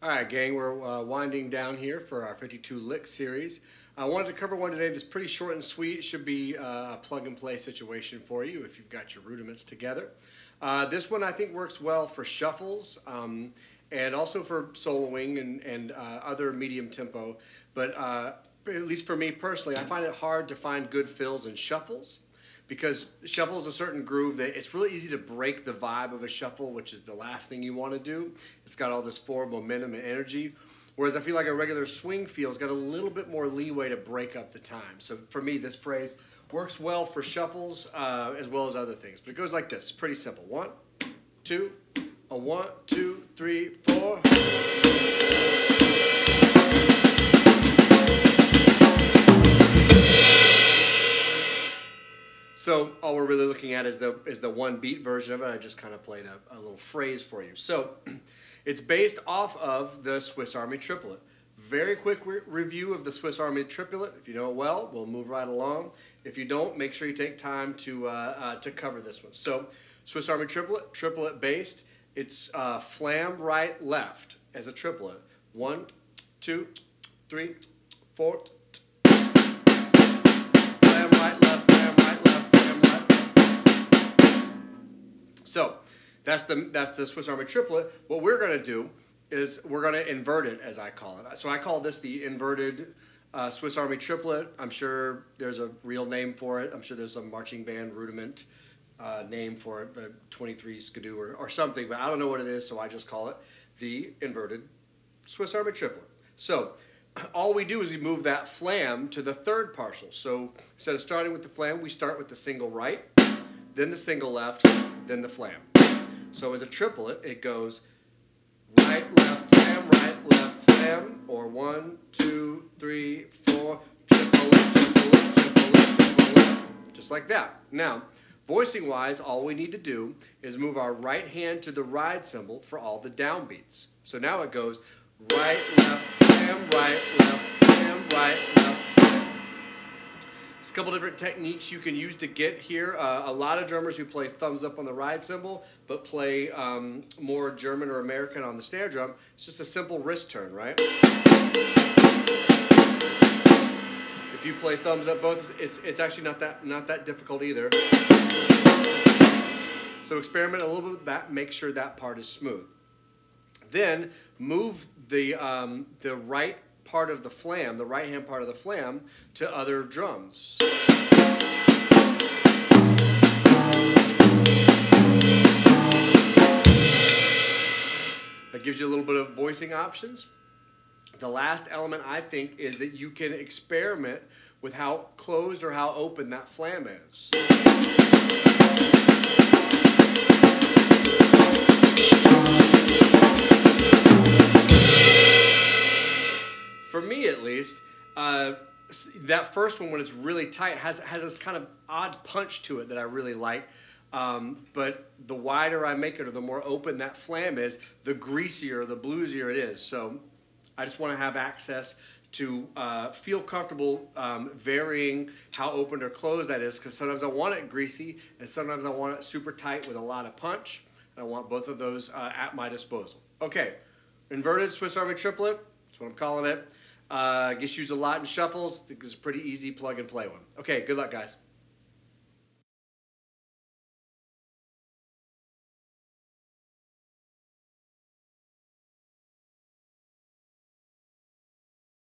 All right, gang, we're winding down here for our 52 lick series. I wanted to cover one today that's pretty short and sweet. It should be a plug-and-play situation for you if you've got your rudiments together. This one I think works well for shuffles and also for soloing and other medium tempo. But at least for me personally, I find it hard to find good fills in shuffles, because shuffle is a certain groove that it's really easy to break the vibe of a shuffle, which is the last thing you want to do. It's got all this forward momentum and energy. Whereas I feel like a regular swing feel's got a little bit more leeway to break up the time. So for me, this phrase works well for shuffles as well as other things. But it goes like this. It's pretty simple. 1, 2, a 1, 2, 3, 4. So all we're really looking at is the one beat version of it. I just kind of played a little phrase for you. So it's based off of the Swiss Army triplet. Very quick review of the Swiss Army triplet. If you know it well, we'll move right along. If you don't, make sure you take time to cover this one. So Swiss Army triplet based. It's flam right left as a triplet. 1, 2, 3, 4. Flam right left. Flam right left. So that's the Swiss Army triplet. What we're going to do is we're going to invert it, as I call it. So I call this the inverted Swiss Army triplet. I'm sure there's a real name for it. I'm sure there's a marching band rudiment name for it, the 23 skidoo or something, but I don't know what it is, so I just call it the inverted Swiss Army triplet. So all we do is we move that flam to the third partial. So instead of starting with the flam, we start with the single right, then the single left, then the flam. So as a triplet, it goes right, left, flam, or 1, 2, 3, 4, triplet, triplet, triplet, triplet, just like that. Now, voicing-wise, all we need to do is move our right hand to the ride cymbal for all the downbeats. So now it goes right, left, flam, right, left, flam, right, left. There's a couple different techniques you can use to get here. A lot of drummers who play thumbs up on the ride cymbal, but play more German or American on the snare drum, it's just a simple wrist turn, right? If you play thumbs up both, it's actually not that difficult either. So experiment a little bit with that. Make sure that part is smooth. Then move the right part of the flam, the right hand part of the flam, to other drums. That gives you a little bit of voicing options. The last element, I think, is that you can experiment with how closed or how open that flam is. For me, at least, that first one, when it's really tight, has this kind of odd punch to it that I really like. But the wider I make it, or the more open that flam is, the greasier, the bluesier it is. So I just want to have access to feel comfortable varying how open or closed that is, because sometimes I want it greasy, and sometimes I want it super tight with a lot of punch. And I want both of those at my disposal. Okay, inverted Swiss Army triplet, that's what I'm calling it. Gets used a lot in shuffles. I think it's a pretty easy plug and play one. Okay, good luck, guys.